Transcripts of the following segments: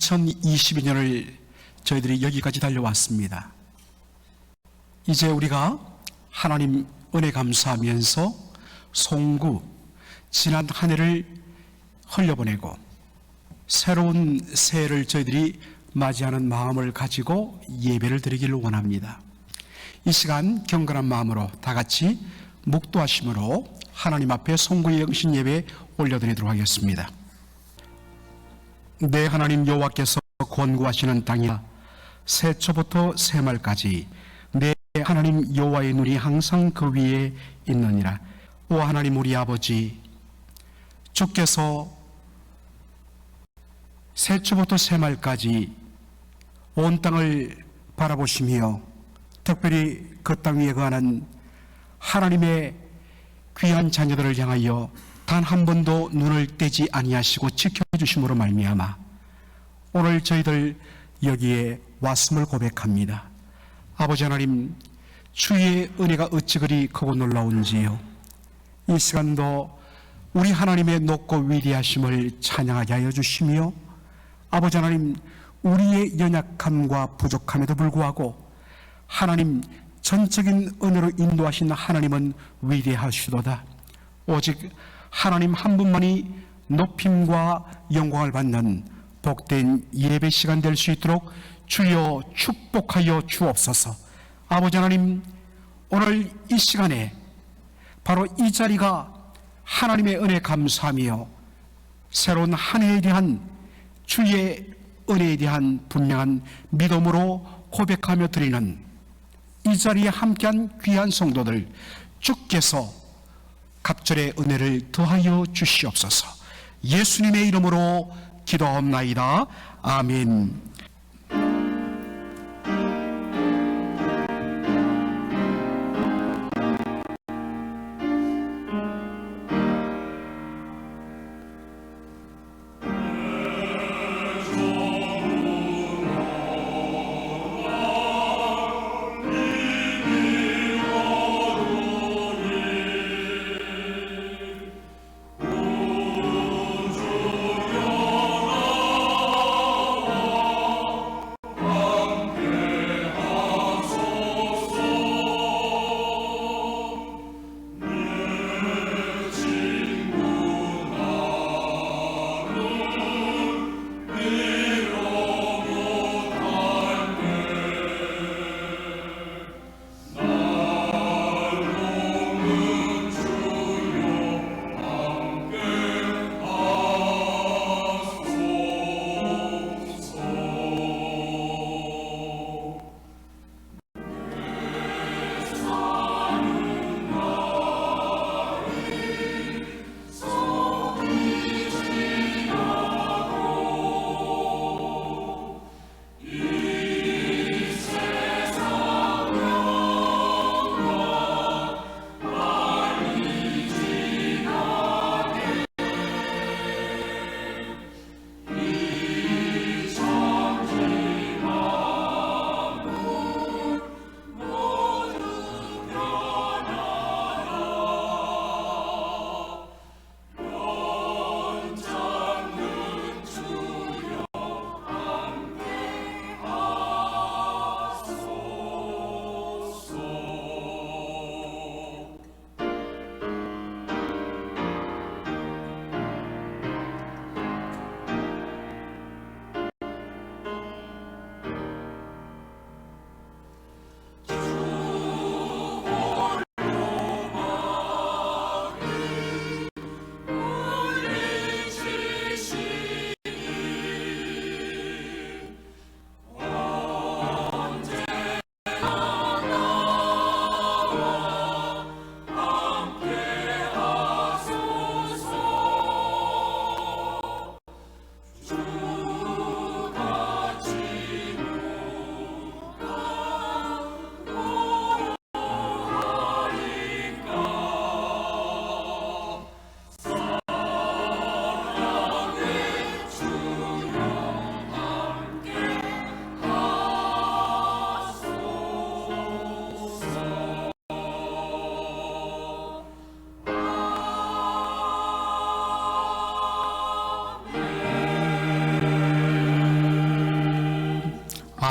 2022년을 저희들이 여기까지 달려왔습니다. 이제 우리가 하나님 은혜 감사하면서 송구, 지난 한 해를 흘려보내고 새로운 새해를 저희들이 맞이하는 마음을 가지고 예배를 드리기를 원합니다. 이 시간 경건한 마음으로 다 같이 묵도하심으로 하나님 앞에 송구의 영신 예배 올려드리도록 하겠습니다. 내 하나님 여호와께서 권고하시는 땅이야 새초부터 새말까지 내 하나님 여호와의 눈이 항상 그 위에 있느니라. 오 하나님 우리 아버지, 주께서 새초부터 새말까지 온 땅을 바라보시며 특별히 그 땅 위에 거하는 하나님의 귀한 자녀들을 향하여 단 한 번도 눈을 떼지 아니하시고 지켜주심으로 말미암아 오늘 저희들 여기에 왔음을 고백합니다. 아버지 하나님, 주의 은혜가 어찌 그리 크고 놀라운지요. 이 시간도 우리 하나님의 높고 위대하심을 찬양하게 하여 주시며 아버지 하나님, 우리의 연약함과 부족함에도 불구하고 하나님 전적인 은혜로 인도하신 하나님은 위대하시도다. 오직 하나님 한 분만이 높임과 영광을 받는 복된 예배 시간 될 수 있도록 주여 축복하여 주옵소서. 아버지 하나님, 오늘 이 시간에 바로 이 자리가 하나님의 은혜 감사하며 새로운 한 해에 대한 주의 은혜에 대한 분명한 믿음으로 고백하며 드리는 이 자리에 함께한 귀한 성도들, 주께서 갑절의 은혜를 더하여 주시옵소서. 예수님의 이름으로 기도하옵나이다. 아멘.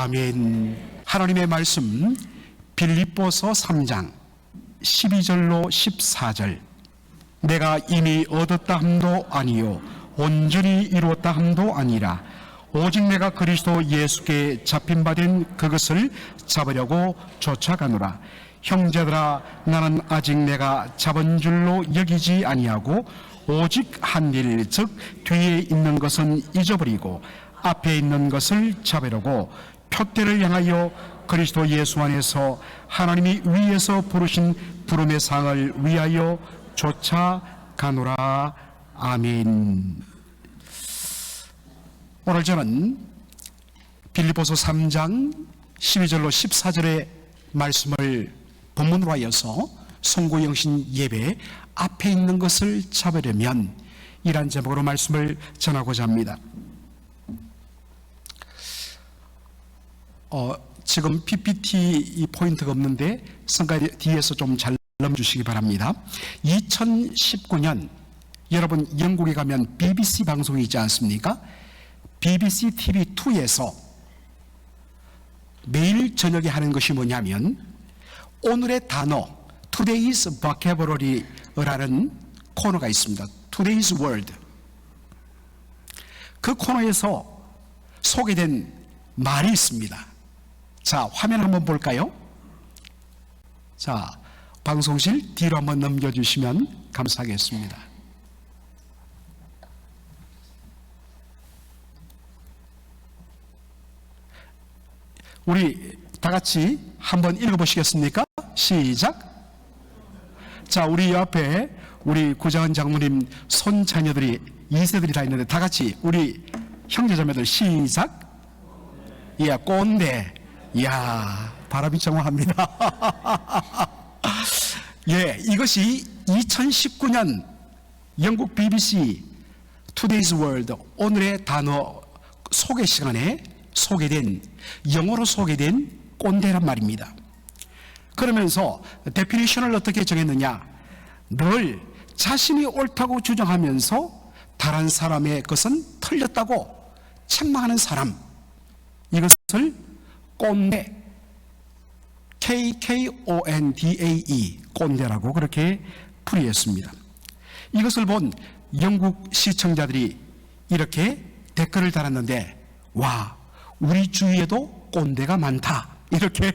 아멘. 하나님의 말씀 빌립보서 3장 12절로 14절. 내가 이미 얻었다 함도 아니요 온전히 이루었다 함도 아니라 오직 내가 그리스도 예수께 잡힌 바 된 그것을 잡으려고 쫓아가노라. 형제들아, 나는 아직 내가 잡은 줄로 여기지 아니하고 오직 한 일, 즉 뒤에 있는 것은 잊어버리고 앞에 있는 것을 잡으려고 표대를 향하여 그리스도 예수 안에서 하나님이 위에서 부르신 부름의 상을 위하여 쫓아가노라. 아멘. 오늘 저는 빌립보서 3장 12절로 14절의 말씀을 본문으로 하여서 송구영신 예배 앞에 있는 것을 잡으려면 이란 제목으로 말씀을 전하고자 합니다. 지금 PPT 이 포인트가 없는데 성가 뒤에서 좀 잘 넘주시기 바랍니다. 2019년 여러분 영국에 가면 BBC 방송이 있지 않습니까? BBC TV2에서 매일 저녁에 하는 것이 뭐냐면 오늘의 단어 Today's Vocabulary라는 코너가 있습니다. Today's Word. 그 코너에서 소개된 말이 있습니다. 자, 화면 한번 볼까요? 자, 방송실 뒤로 한번 넘겨주시면 감사하겠습니다. 우리 다 같이 한번 읽어보시겠습니까? 시작. 자, 우리 옆에 우리 구장원 장모님 손자녀들이 2세들이 다 있는데 다 같이 우리 형제자매들 시작. 예, 꼰대. 이야, 바람이 정확합니다. 예, 이것이 2019년 영국 BBC Today's World 오늘의 단어 소개 시간에 소개된 영어로 소개된 꼰대란 말입니다. 그러면서 데피니션을 어떻게 정했느냐? 늘 자신이 옳다고 주장하면서 다른 사람의 것은 틀렸다고 책망하는 사람, 이것을 꼰대, KKONDAE, 꼰대라고 그렇게 풀이했습니다. 이것을 본 영국 시청자들이 이렇게 댓글을 달았는데, 와, 우리 주위에도 꼰대가 많다. 이렇게.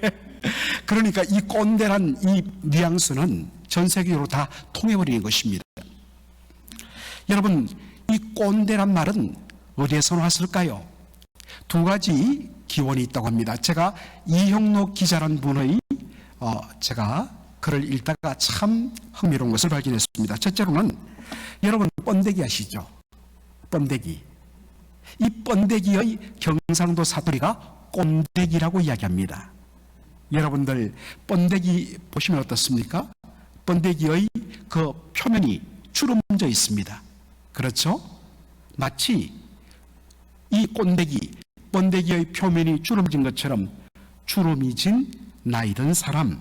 그러니까 이 꼰대란 이 뉘앙스는 전 세계적으로 다 통해버리는 것입니다. 여러분, 이 꼰대란 말은 어디에서 나왔을까요? 두 가지 기원이 있다고 합니다. 제가 이형록 기자라는 분의 제가 글을 읽다가 참 흥미로운 것을 발견했습니다. 첫째로는 여러분 번데기 아시죠? 번데기. 이 번데기의 경상도 사투리가 꼰대기라고 이야기합니다. 여러분들 번데기 보시면 어떻습니까? 번데기의 그 표면이 주름져 있습니다. 그렇죠? 마치 이 번데기의 표면이 주름진 것처럼 주름이 진 나이든 사람을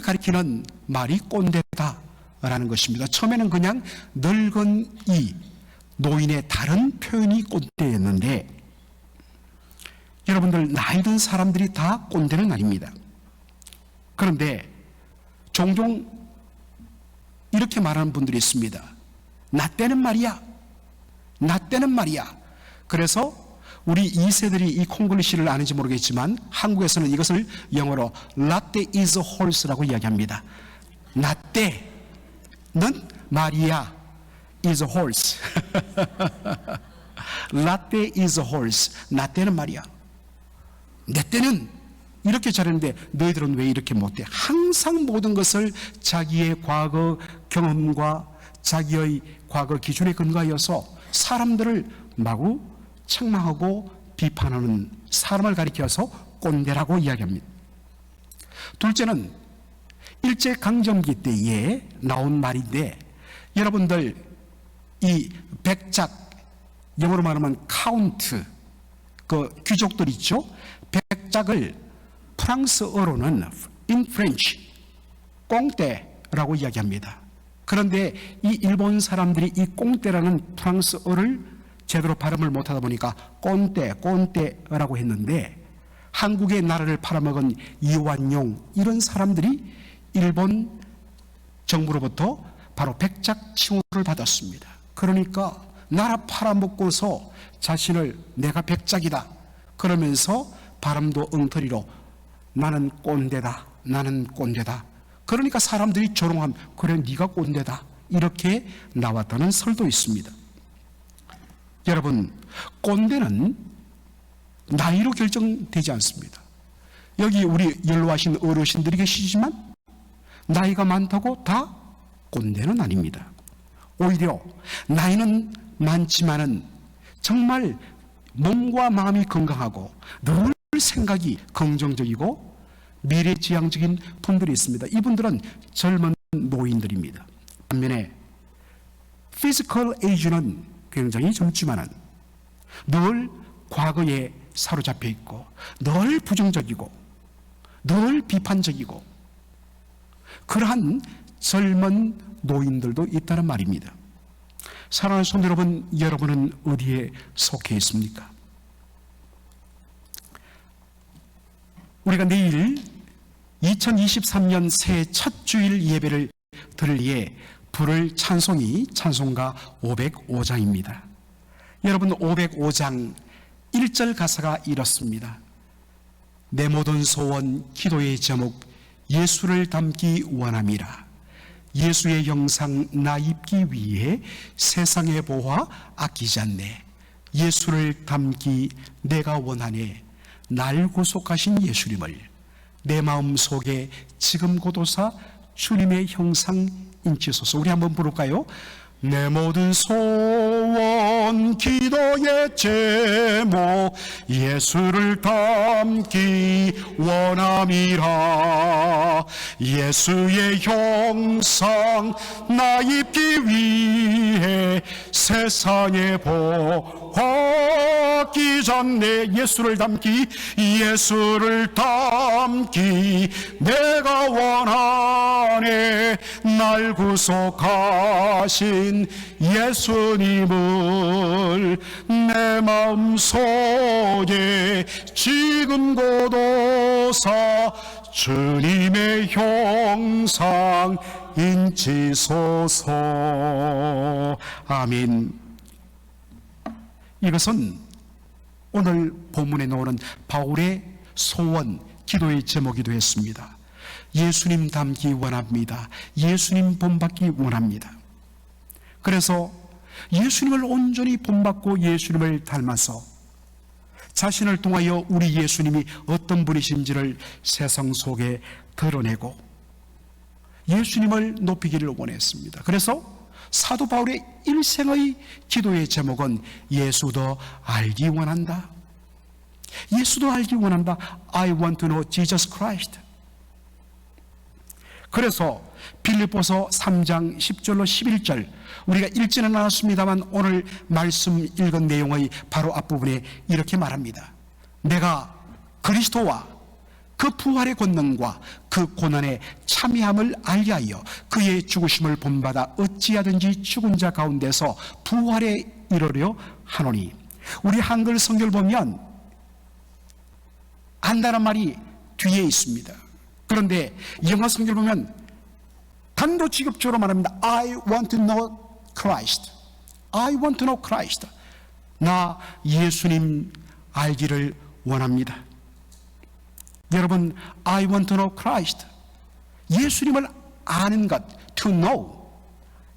가리키는 말이 꼰대다라는 것입니다. 처음에는 그냥 늙은 노인의 다른 표현이 꼰대였는데, 여러분들 나이든 사람들이 다 꼰대는 아닙니다. 그런데 종종 이렇게 말하는 분들이 있습니다. 나 때는 말이야. 그래서 우리 2세들이 이 콩글리시를 아는지 모르겠지만 한국에서는 이것을 영어로 라떼 is a horse라고 이야기합니다. 나 때는 말이야. is a horse. 라떼 is a horse. 나 때는 말이야. 내 때는 이렇게 잘했는데 너희들은 왜 이렇게 못해? 항상 모든 것을 자기의 과거 경험과 자기의 과거 기준에 근거하여서 사람들을 마구 책망하고 비판하는 사람을 가리켜서 꼰대라고 이야기합니다. 둘째는 일제강점기 때에 나온 말인데, 여러분들 이 백작, 영어로 말하면 카운트, 그 귀족들 있죠? 백작을 프랑스어로는 in French 꽁떼라고 이야기합니다. 그런데 이 일본 사람들이 이 꽁떼라는 프랑스어를 제대로 발음을 못하다 보니까 꼰떼라고 했는데, 한국의 나라를 팔아먹은 이완용, 이런 사람들이 일본 정부로부터 바로 백작칭호를 받았습니다. 그러니까 나라 팔아먹고서 자신을 내가 백작이다 그러면서 바람도 엉터리로 나는 꼰대다, 나는 꼰대다. 그러니까 사람들이 조롱함, 그래 네가 꼰대다, 이렇게 나왔다는 설도 있습니다. 여러분, 꼰대는 나이로 결정되지 않습니다. 여기 우리 연로하신 어르신들이 계시지만 나이가 많다고 다 꼰대는 아닙니다. 오히려 나이는 많지만은 정말 몸과 마음이 건강하고 늘 생각이 긍정적이고 미래지향적인 분들이 있습니다. 이분들은 젊은 노인들입니다. 반면에 피지컬 에이지는 굉장히 젊지만은 늘 과거에 사로잡혀 있고 늘 부정적이고 늘 비판적이고 그러한 젊은 노인들도 있다는 말입니다. 사랑하는 성도 여러분, 여러분은 어디에 속해 있습니까? 우리가 내일 2023년 새해 첫 주일 예배를 드릴 부를 찬송이 찬송가 505장입니다. 여러분, 505장 1절 가사가 이렇습니다. 내 모든 소원, 기도의 제목, 예수를 닮기 원함이라. 예수의 형상 나 입기 위해 세상의 보화 아끼지 않네. 예수를 닮기 내가 원하네. 날 구속하신 예수님을 내 마음속에 지금 고도사 주님의 형상 인치소서. 우리 한번 부를까요? 내 모든 소원, 기도의 제목, 예수를 닮기 원함이라. 예수의 형상 나 입기 위해 세상의 보화 아끼지 않네. 예수를 닮기, 예수를 닮기 내가 원하네. 날 구속하신 예수님을 내 마음속에 지금 고도사 주님의 형상 인치소서. 아멘. 이것은 오늘 본문에 나오는 바울의 소원, 기도의 제목이기도 했습니다. 예수님 닮기 원합니다. 예수님 본받기 원합니다. 그래서 예수님을 온전히 본받고 예수님을 닮아서 자신을 통하여 우리 예수님이 어떤 분이신지를 세상 속에 드러내고 예수님을 높이기를 원했습니다. 그래서 사도 바울의 일생의 기도의 제목은 예수 더 알기 원한다. 예수 더 알기 원한다. I want to know Jesus Christ. 그래서 빌립보서 3장 10절로 11절, 우리가 읽지는 않았습니다만 오늘 말씀 읽은 내용의 바로 앞부분에 이렇게 말합니다. 내가 그리스도와 그 부활의 권능과 그 고난의 참여함을 알게 하여 그의 죽으심을 본받아 어찌하든지 죽은 자 가운데서 부활에 이르려 하노니. 우리 한글 성경을 보면 안다는 말이 뒤에 있습니다. 그런데 영어 성경을 보면 단도직입적으로 말합니다. I want to know Christ. I want to know Christ. 나 예수님 알기를 원합니다. 여러분, I want to know Christ. 예수님을 아는 것, to know.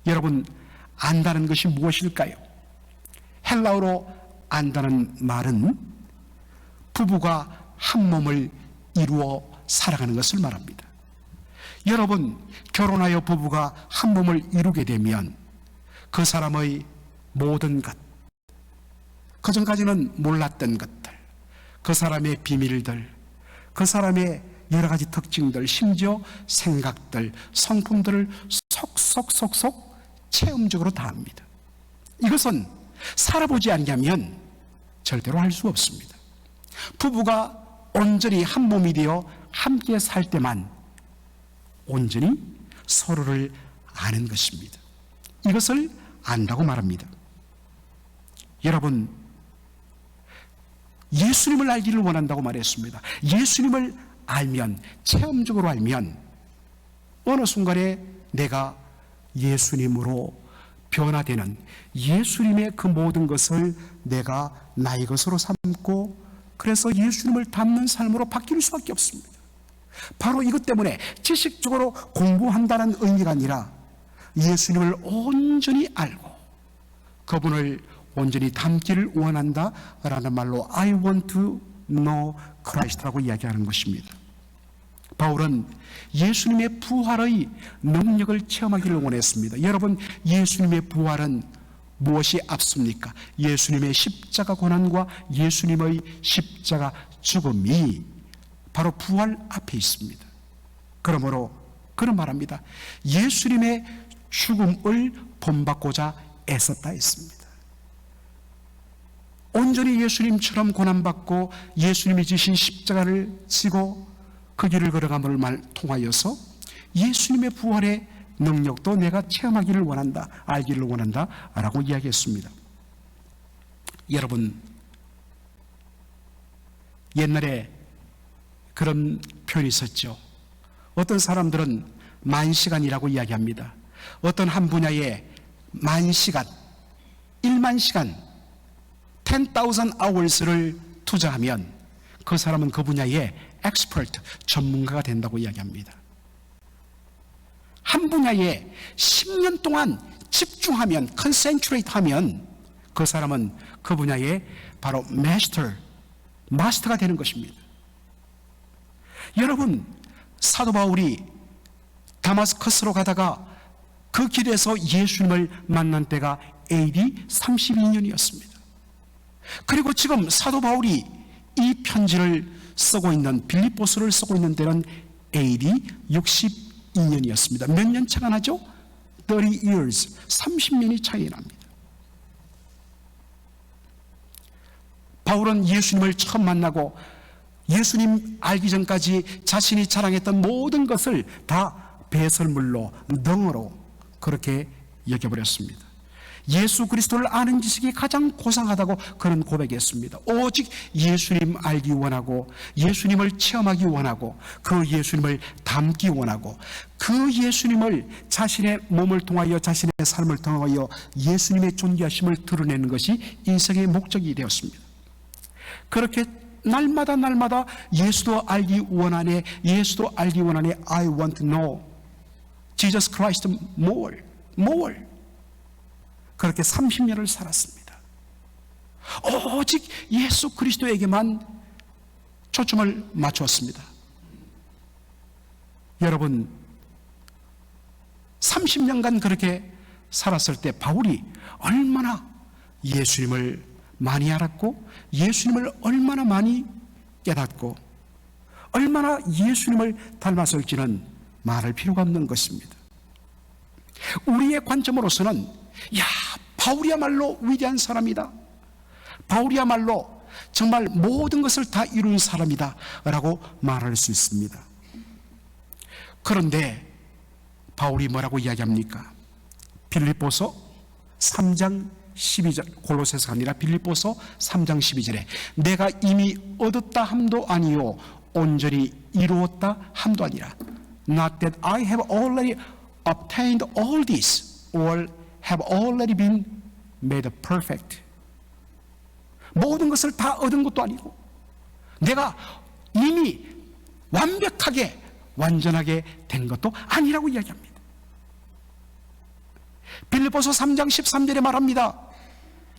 여러분, 안다는 것이 무엇일까요? 헬라어로 안다는 말은 부부가 한 몸을 이루어 살아가는 것을 말합니다. 여러분, 결혼하여 부부가 한 몸을 이루게 되면 그 사람의 모든 것, 그전까지는 몰랐던 것들, 그 사람의 비밀들, 그 사람의 여러 가지 특징들, 심지어 생각들, 성품들을 속속속속 체험적으로 다 합니다. 이것은 살아보지 않으면 절대로 할 수 없습니다. 부부가 온전히 한 몸이 되어 함께 살 때만 온전히 서로를 아는 것입니다. 이것을 안다고 말합니다. 여러분, 예수님을 알기를 원한다고 말했습니다. 예수님을 알면, 체험적으로 알면 어느 순간에 내가 예수님으로 변화되는, 예수님의 그 모든 것을 내가 나의 것으로 삼고, 그래서 예수님을 닮는 삶으로 바뀔 수밖에 없습니다. 바로 이것 때문에 지식적으로 공부한다는 의미가 아니라 예수님을 온전히 알고 그분을 온전히 닮기를 원한다라는 말로 I want to know Christ라고 이야기하는 것입니다. 바울은 예수님의 부활의 능력을 체험하기를 원했습니다. 여러분, 예수님의 부활은 무엇이 앞섭니까? 예수님의 십자가 고난과 예수님의 십자가 죽음이 바로 부활 앞에 있습니다. 그러므로 그런 말합니다. 예수님의 죽음을 본받고자 애썼다 했습니다. 온전히 예수님처럼 고난받고 예수님이 지신 십자가를 지고 그 길을 걸어감을 통하여서 예수님의 부활의 능력도 내가 체험하기를 원한다, 알기를 원한다 라고 이야기했습니다. 여러분, 옛날에 그런 표현이 있었죠. 어떤 사람들은 만시간이라고 이야기합니다. 어떤 한 분야에 만시간, 1만 시간, 10,000 hours를 투자하면 그 사람은 그 분야의 expert, 전문가가 된다고 이야기합니다. 한 분야에 10년 동안 집중하면, concentrate 하면 그 사람은 그 분야의 바로 마스터가 되는 것입니다. 여러분, 사도 바울이 다마스커스로 가다가 그 길에서 예수님을 만난 때가 AD 32년이었습니다. 그리고 지금 사도 바울이 이 편지를 쓰고 있는, 빌립보서를 쓰고 있는 때는 AD 62년이었습니다. 몇 년 차가 나죠? 30 years, 30년이 차이 납니다. 바울은 예수님을 처음 만나고 예수님 알기 전까지 자신이 자랑했던 모든 것을 다 배설물로, 덩어로 그렇게 여겨버렸습니다. 예수 그리스도를 아는 지식이 가장 고상하다고 그는 고백했습니다. 오직 예수님 알기 원하고 예수님을 체험하기 원하고 그 예수님을 닮기 원하고 그 예수님을 자신의 몸을 통하여, 자신의 삶을 통하여 예수님의 존귀하심을 드러내는 것이 인생의 목적이 되었습니다. 그렇게 날마다 예수도 알기 원하네, 예수도 알기 원하네, I want to know Jesus Christ more. 그렇게 30년을 살았습니다. 오직 예수 그리스도에게만 초점을 맞추었습니다. 여러분, 30년간 그렇게 살았을 때 바울이 얼마나 예수님을 많이 알았고 예수님을 얼마나 많이 깨닫고 얼마나 예수님을 닮았을지는 말할 필요가 없는 것입니다. 우리의 관점으로서는 바울이야말로 위대한 사람이다, 바울이야말로 정말 모든 것을 다 이룬 사람이다 라고 말할 수 있습니다. 그런데 바울이 뭐라고 이야기합니까? 빌립보서 3장 12절, 골로새서가 아니라 빌립보서 3장 12절에 내가 이미 얻었다 함도 아니요 온전히 이루었다 함도 아니라 Not that I have already obtained all this or have already been made perfect. 모든 것을 다 얻은 것도 아니고 내가 이미 완벽하게 완전하게 된 것도 아니라고 이야기합니다. 빌립보서 3장 13절에 말합니다.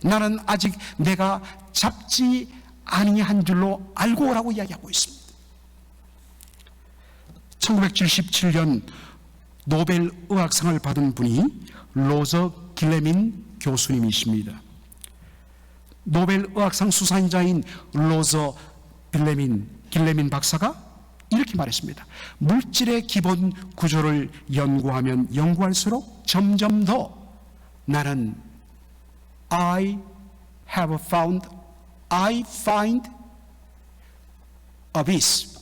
나는 아직 내가 잡지 아니한 줄로 알고 오라고 이야기하고 있습니다. 1977년 노벨 의학상을 받은 분이 로저 길레민 교수님이십니다. 노벨 의학상 수상자인 로저 길레민 박사가 이렇게 말했습니다. 물질의 기본 구조를 연구하면 연구할수록 점점 더 나는 I find abyss.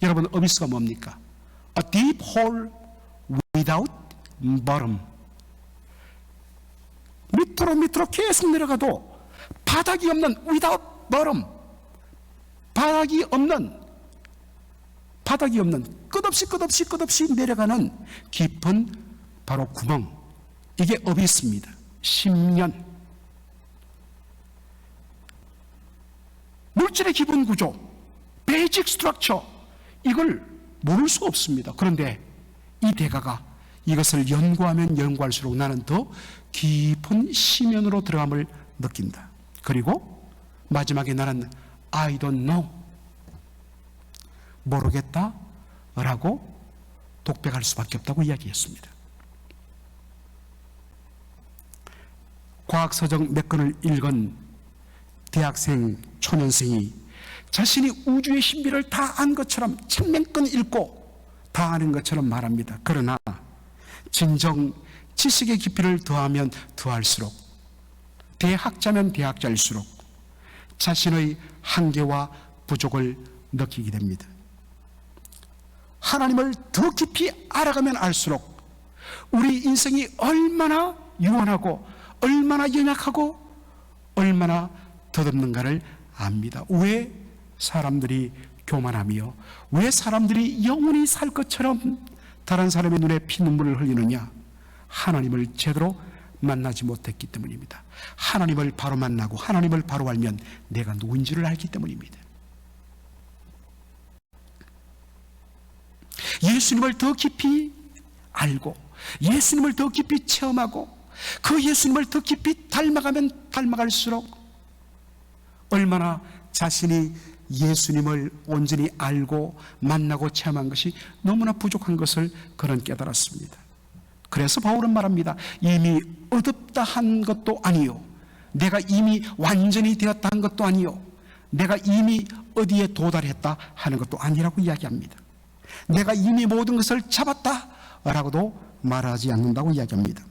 여러분, abyss가 뭡니까? A deep hole without bottom. 밑으로 계속 내려가도 바닥이 없는 without bottom, 바닥이 없는 끝없이 내려가는 깊은 바로 구멍, 이게 어비스입니다. 10년. 물질의 기본 구조, 베이직 스트럭처, 이걸 모를 수 없습니다. 그런데 이 대가가 이것을 연구하면 연구할수록 나는 더 깊은 심연으로 들어감을 느낀다. 그리고 마지막에 나는 I don't know, 모르겠다 라고 독백할 수밖에 없다고 이야기했습니다. 과학서적 몇 권을 읽은 대학생, 초년생이 자신이 우주의 신비를 다 안 것처럼 천몇 권 읽고 다 아는 것처럼 말합니다. 그러나 진정 지식의 깊이를 더하면 더할수록, 대학자면 대학자일수록 자신의 한계와 부족을 느끼게 됩니다. 하나님을 더 깊이 알아가면 알수록 우리 인생이 얼마나 유한하고 얼마나 연약하고 얼마나 덧없는가를 압니다. 왜 사람들이 교만하며 왜 사람들이 영원히 살 것처럼 다른 사람의 눈에 피눈물을 흘리느냐? 하나님을 제대로 만나지 못했기 때문입니다. 하나님을 바로 만나고 하나님을 바로 알면 내가 누구인지를 알기 때문입니다. 예수님을 더 깊이 알고 예수님을 더 깊이 체험하고 그 예수님을 더 깊이 닮아가면 닮아갈수록 얼마나 자신이 예수님을 온전히 알고 만나고 체험한 것이 너무나 부족한 것을 그는 깨달았습니다. 그래서 바울은 말합니다. 이미 얻었다 한 것도 아니요, 내가 이미 완전히 되었다 한 것도 아니요, 내가 이미 어디에 도달했다 하는 것도 아니라고 이야기합니다. 내가 이미 모든 것을 잡았다 라고도 말하지 않는다고 이야기합니다.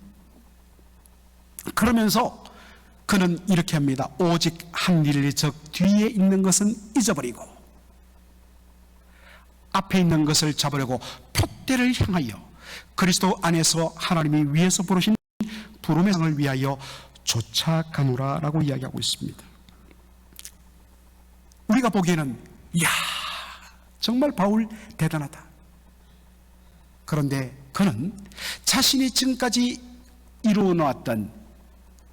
그러면서 그는 이렇게 합니다. 오직 한 일, 저 뒤에 있는 것은 잊어버리고 앞에 있는 것을 잡으려고 표대를 향하여 그리스도 안에서 하나님이 위에서 부르신 부름의 상을 위하여 쫓아가노라 라고 이야기하고 있습니다. 우리가 보기에는 이야, 정말 바울 대단하다. 그런데 그는 자신이 지금까지 이루어 놓았던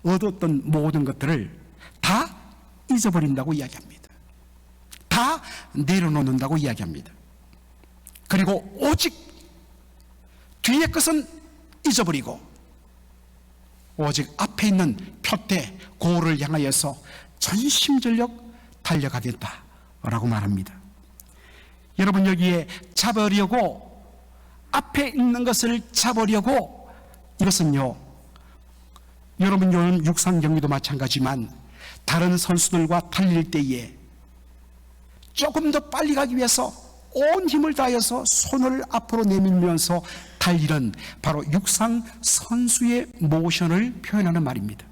얻었던 모든 것들을 다 잊어버린다고 이야기합니다. 다 내려놓는다고 이야기합니다. 그리고 오직 뒤의 것은 잊어버리고 오직 앞에 있는 표대 고를 향하여서 전심전력 달려가겠다라고 말합니다. 여러분, 여기에 잡으려고, 앞에 있는 것을 잡으려고, 이것은요, 여러분 요즘 육상 경기도 마찬가지지만 다른 선수들과 달릴 때에 조금 더 빨리 가기 위해서 온 힘을 다해서 손을 앞으로 내밀면서 달리는 바로 육상 선수의 모션을 표현하는 말입니다.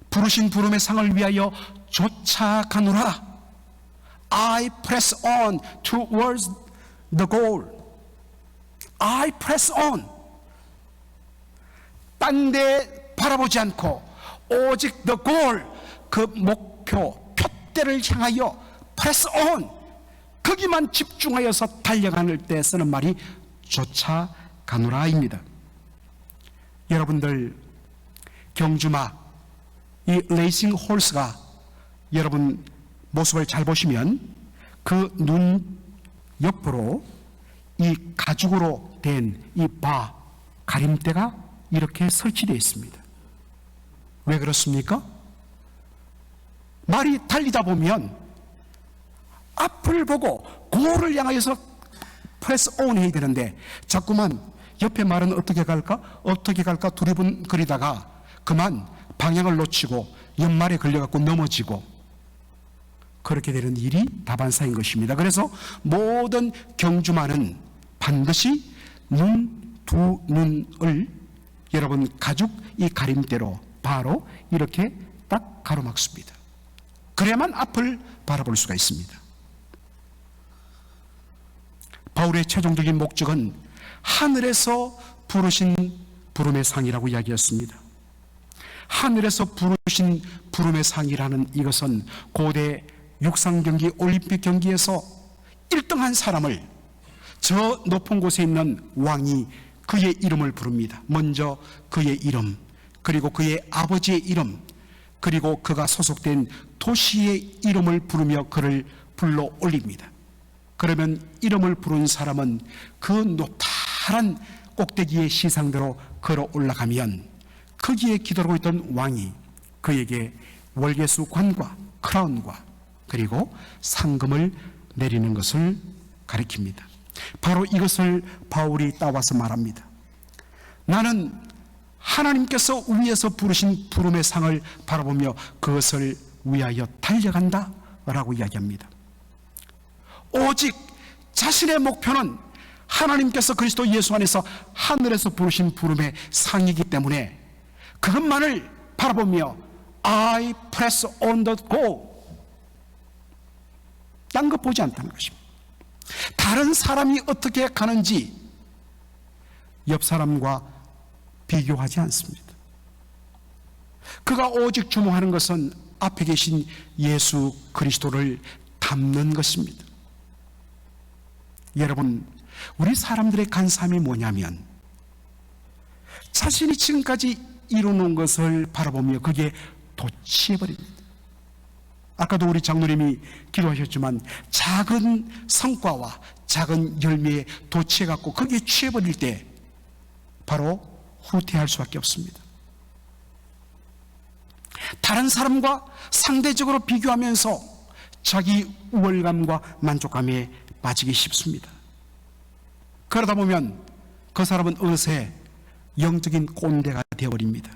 부르신 부름의 상을 위하여 쫓아가노라. I press on towards the goal. I press on. 딴 데 바라보지 않고 오직 the goal, 그 목표, 표대를 향하여 press on, 거기만 집중하여서 달려가는 때 쓰는 말이 쫓아가노라입니다. 여러분들 경주마, 이 레이싱 홀스가 여러분 모습을 잘 보시면 그 눈 옆으로 이 가죽으로 된 이 바, 가림대가 이렇게 설치되어 있습니다. 왜 그렇습니까? 말이 달리다 보면 앞을 보고 고를 향하여서 프레스 온 해야 되는데 자꾸만 옆에 말은 어떻게 갈까 두리번거리다가 그만 방향을 놓치고 옆말에 걸려갖고 넘어지고 그렇게 되는 일이 다반사인 것입니다. 그래서 모든 경주마는 반드시 두 눈을 여러분 가죽 이 가림대로 바로 이렇게 딱 가로막습니다. 그래야만 앞을 바라볼 수가 있습니다. 바울의 최종적인 목적은 하늘에서 부르신 부름의 상이라고 이야기했습니다. 하늘에서 부르신 부름의 상이라는 이것은 고대 육상경기 올림픽 경기에서 1등한 사람을 저 높은 곳에 있는 왕이 그의 이름을 부릅니다. 먼저 그의 이름, 그리고 그의 아버지의 이름, 그리고 그가 소속된 도시의 이름을 부르며 그를 불러 올립니다. 그러면 이름을 부른 사람은 그 높다란 꼭대기의 시상대로 걸어 올라가면 거기에 기다리고 있던 왕이 그에게 월계수관과 크라운과 그리고 상금을 내리는 것을 가리킵니다. 바로 이것을 바울이 따와서 말합니다. 나는 하나님께서 위에서 부르신 부름의 상을 바라보며 그것을 위하여 달려간다 라고 이야기합니다. 오직 자신의 목표는 하나님께서 그리스도 예수 안에서 하늘에서 부르신 부름의 상이기 때문에 그것만을 바라보며 I press on the goal, 딴 거 보지 않다는 것입니다. 다른 사람이 어떻게 가는지 옆 사람과 비교하지 않습니다. 그가 오직 주목하는 것은 앞에 계신 예수 그리스도를 닮는 것입니다. 여러분, 우리 사람들의 간삼이 뭐냐면 자신이 지금까지 이루는 것을 바라보며 그게 도취해버립니다. 아까도 우리 장로님이 기도하셨지만 작은 성과와 작은 열매에 도취해갖고 거기에 취해버릴 때 바로 후퇴할 수밖에 없습니다. 다른 사람과 상대적으로 비교하면서 자기 우월감과 만족감에 빠지기 쉽습니다. 그러다 보면 그 사람은 어느새 영적인 꼰대가 되어버립니다.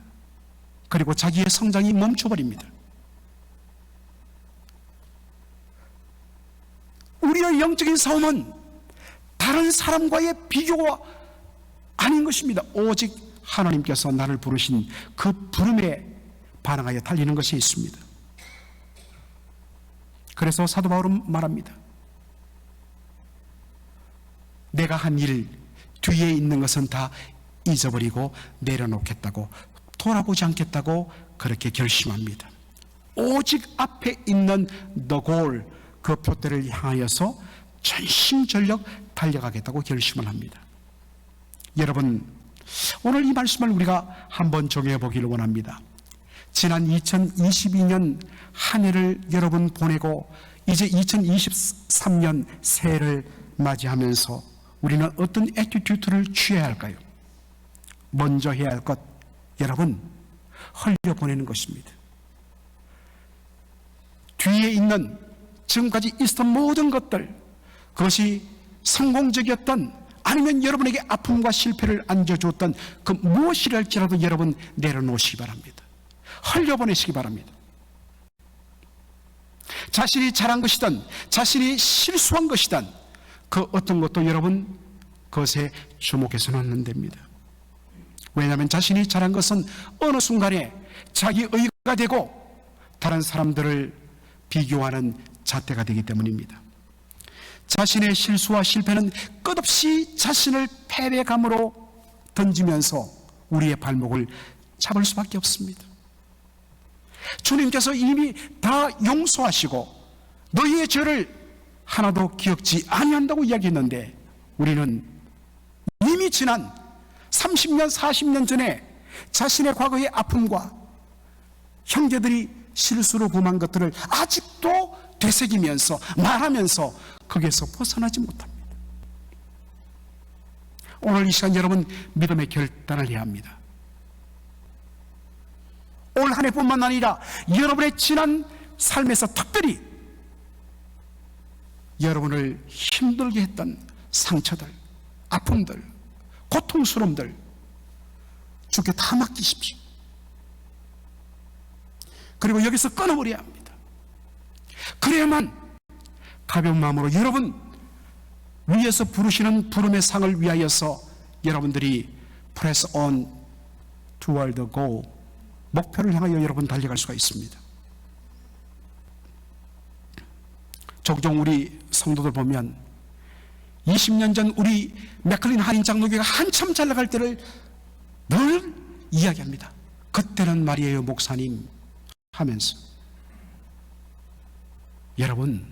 그리고 자기의 성장이 멈춰버립니다. 우리의 영적인 싸움은 다른 사람과의 비교가 아닌 것입니다. 오직 하나님께서 나를 부르신 그 부름에 반응하여 달리는 것이 있습니다. 그래서 사도 바울은 말합니다. 내가 한 일 뒤에 있는 것은 다 잊어버리고 내려놓겠다고, 돌아보지 않겠다고 그렇게 결심합니다. 오직 앞에 있는 the goal, 그 표대를 향하여서 전심전력 달려가겠다고 결심을 합니다. 여러분, 오늘 이 말씀을 우리가 한번 정해 보기를 원합니다. 지난 2022년 한 해를 여러분 보내고 이제 2023년 새해를 맞이하면서 우리는 어떤 애티튜드를 취해야 할까요? 먼저 해야 할 것, 여러분, 흘려보내는 것입니다. 뒤에 있는 지금까지 있었던 모든 것들, 그것이 성공적이었던 아니면 여러분에게 아픔과 실패를 안겨주었던 그 무엇이랄지라도 여러분 내려놓으시기 바랍니다. 흘려보내시기 바랍니다. 자신이 잘한 것이든 자신이 실수한 것이든 그 어떤 것도 여러분 그것에 주목해서는 안 됩니다. 왜냐하면 자신이 잘한 것은 어느 순간에 자기 의가 되고 다른 사람들을 비교하는 잣대가 되기 때문입니다. 자신의 실수와 실패는 끝없이 자신을 패배감으로 던지면서 우리의 발목을 잡을 수밖에 없습니다. 주님께서 이미 다 용서하시고 너희의 죄를 하나도 기억지 아니한다고 이야기했는데 우리는 이미 지난 30년, 40년 전에 자신의 과거의 아픔과 형제들이 실수로 범한 것들을 아직도 되새기면서 말하면서 거기에서 벗어나지 못합니다. 오늘 이 시간 여러분 믿음의 결단을 해야 합니다. 올 한 해뿐만 아니라 여러분의 지난 삶에서 특별히 여러분을 힘들게 했던 상처들, 아픔들, 고통스러움들 주께 다 맡기십시오. 그리고 여기서 끊어버려야 합니다. 그래야만 가벼운 마음으로 여러분 위에서 부르시는 부름의 상을 위하여서 여러분들이 press on toward the goal, 목표를 향하여 여러분 달려갈 수가 있습니다. 종종 우리 성도들 보면 20년 전 우리 맥클린 한인 장로교회가 한참 잘 나갈 때를 늘 이야기합니다. 그때는 말이에요 목사님 하면서, 여러분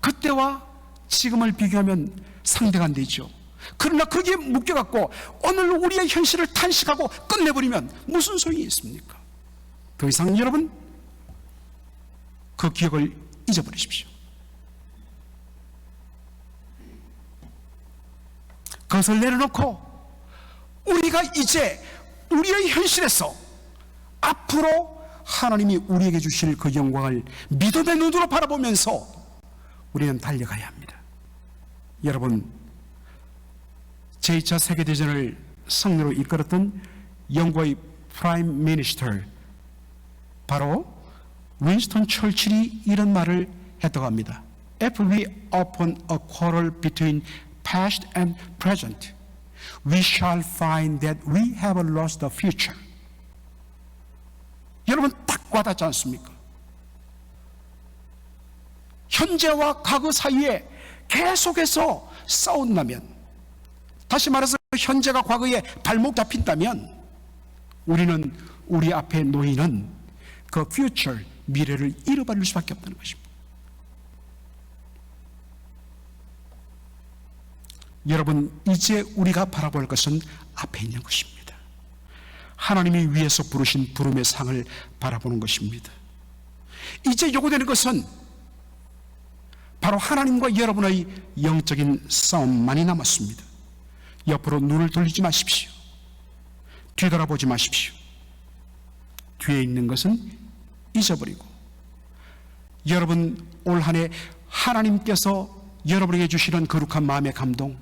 그때와 지금을 비교하면 상대가 안 되죠. 그러나 거기에 묶여갖고 오늘 우리의 현실을 탄식하고 끝내버리면 무슨 소용이 있습니까? 더 이상 여러분 그 기억을 잊어버리십시오. 그것을 내려놓고 우리가 이제 우리의 현실에서 앞으로 하나님이 우리에게 주실 그 영광을 믿음의 눈으로 바라보면서 우리는 달려가야 합니다. 여러분, 제2차 세계대전을 승리로 이끌었던 영국의 프라임 미니스터, 바로 윈스턴 철칠이 이런 말을 했다고 합니다. If we open a quarrel between past and present, we shall find that we have lost the future. 여러분 딱 와닿지 않습니까? 현재와 과거 사이에 계속해서 싸운다면, 다시 말해서 현재가 과거에 발목 잡힌다면 우리는 우리 앞에 놓이는 그 future, 미래를 잃어버릴 수밖에 없다는 것입니다. 여러분, 이제 우리가 바라볼 것은 앞에 있는 것입니다. 하나님이 위에서 부르신 부름의 상을 바라보는 것입니다. 이제 요구되는 것은 바로 하나님과 여러분의 영적인 싸움만이 남았습니다. 옆으로 눈을 돌리지 마십시오. 뒤돌아보지 마십시오. 뒤에 있는 것은 잊어버리고, 여러분 올 한 해 하나님께서 여러분에게 주시는 거룩한 마음의 감동,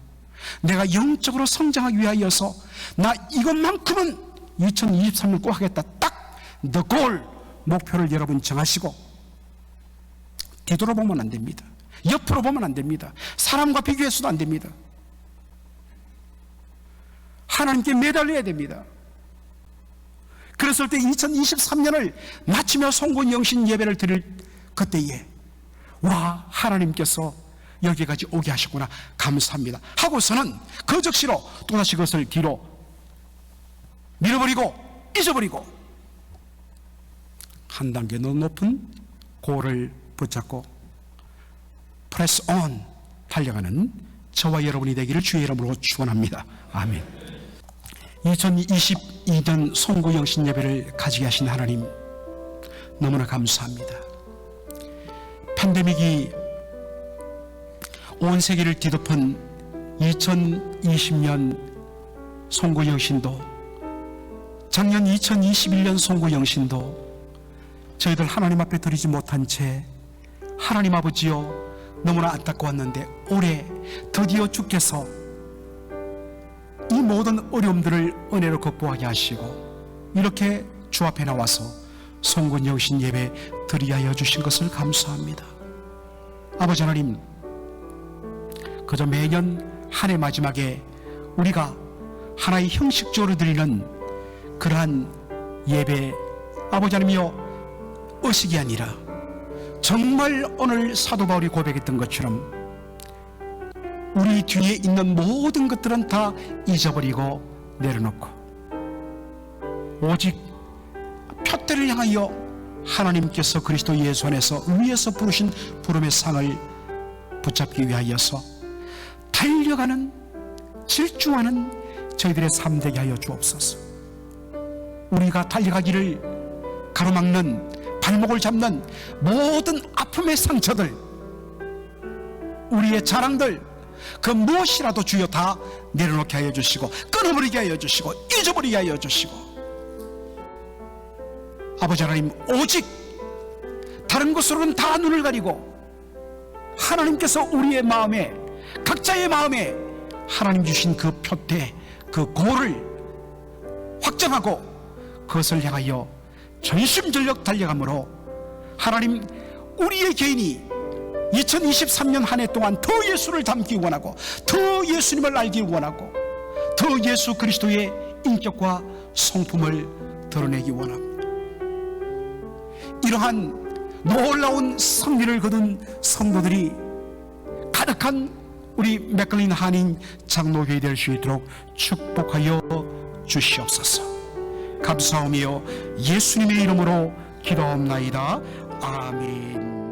내가 영적으로 성장하기 위하여서 나 이것만큼은 2023년 꼭 하겠다, 딱 the goal, 목표를 여러분 정하시고 뒤돌아보면 안 됩니다. 옆으로 보면 안 됩니다. 사람과 비교해서도 안 됩니다. 하나님께 매달려야 됩니다. 그랬을 때 2023년을 마치며 송곳 영신 예배를 드릴 그때에, 와, 하나님께서 여기까지 오게 하셨구나, 감사합니다 하고서는 그 적시로 또다시 그것을 뒤로 밀어버리고 잊어버리고 한 단계 더 높은 골을 붙잡고 프레스 온, 달려가는 저와 여러분이 되기를 주의 이름으로 축원합니다. 아멘. 2022년 송구 영신 예배를 가지게 하신 하나님 너무나 감사합니다. 팬데믹이 온 세계를 뒤덮은 2020년 송구 영신도, 작년 2021년 송구 영신도 저희들 하나님 앞에 드리지 못한 채, 하나님 아버지여 너무나 안타까웠는데 올해 드디어 주께서 이 모든 어려움들을 은혜로 극복하게 하시고 이렇게 주 앞에 나와서 송구 영신 예배 드리게 하여 주신 것을 감사합니다. 아버지 하나님, 그저 매년 한 해 마지막에 우리가 하나의 형식적으로 드리는 그러한 예배, 아버지 하나님이여, 의식이 아니라 정말 오늘 사도 바울이 고백했던 것처럼 우리 뒤에 있는 모든 것들은 다 잊어버리고 내려놓고 오직 표대를 향하여 하나님께서 그리스도 예수 안에서 위에서 부르신 부름의 상을 붙잡기 위하여서 달려가는, 질주하는 저희들의 삶 되게 하여 주옵소서. 우리가 달려가기를 가로막는, 발목을 잡는 모든 아픔의 상처들, 우리의 자랑들, 그 무엇이라도 주여 다 내려놓게 하여 주시고 끊어버리게 하여 주시고 잊어버리게 하여 주시고, 아버지 하나님, 오직 다른 것으로는 다 눈을 가리고 하나님께서 우리의 마음에, 각자의 마음에 하나님 주신 그 표대, 그 고를 확정하고 그것을 향하여 전심전력 달려가므로 하나님, 우리의 개인이 2023년 한 해 동안 더 예수를 닮기 원하고 더 예수님을 알기 원하고 더 예수 그리스도의 인격과 성품을 드러내기 원합니다. 이러한 놀라운 승리를 거둔 성도들이 가득한 우리 맥클린 한인 장로교회 될 수 있도록 축복하여 주시옵소서. 감사하며 예수님의 이름으로 기도하옵나이다. 아멘.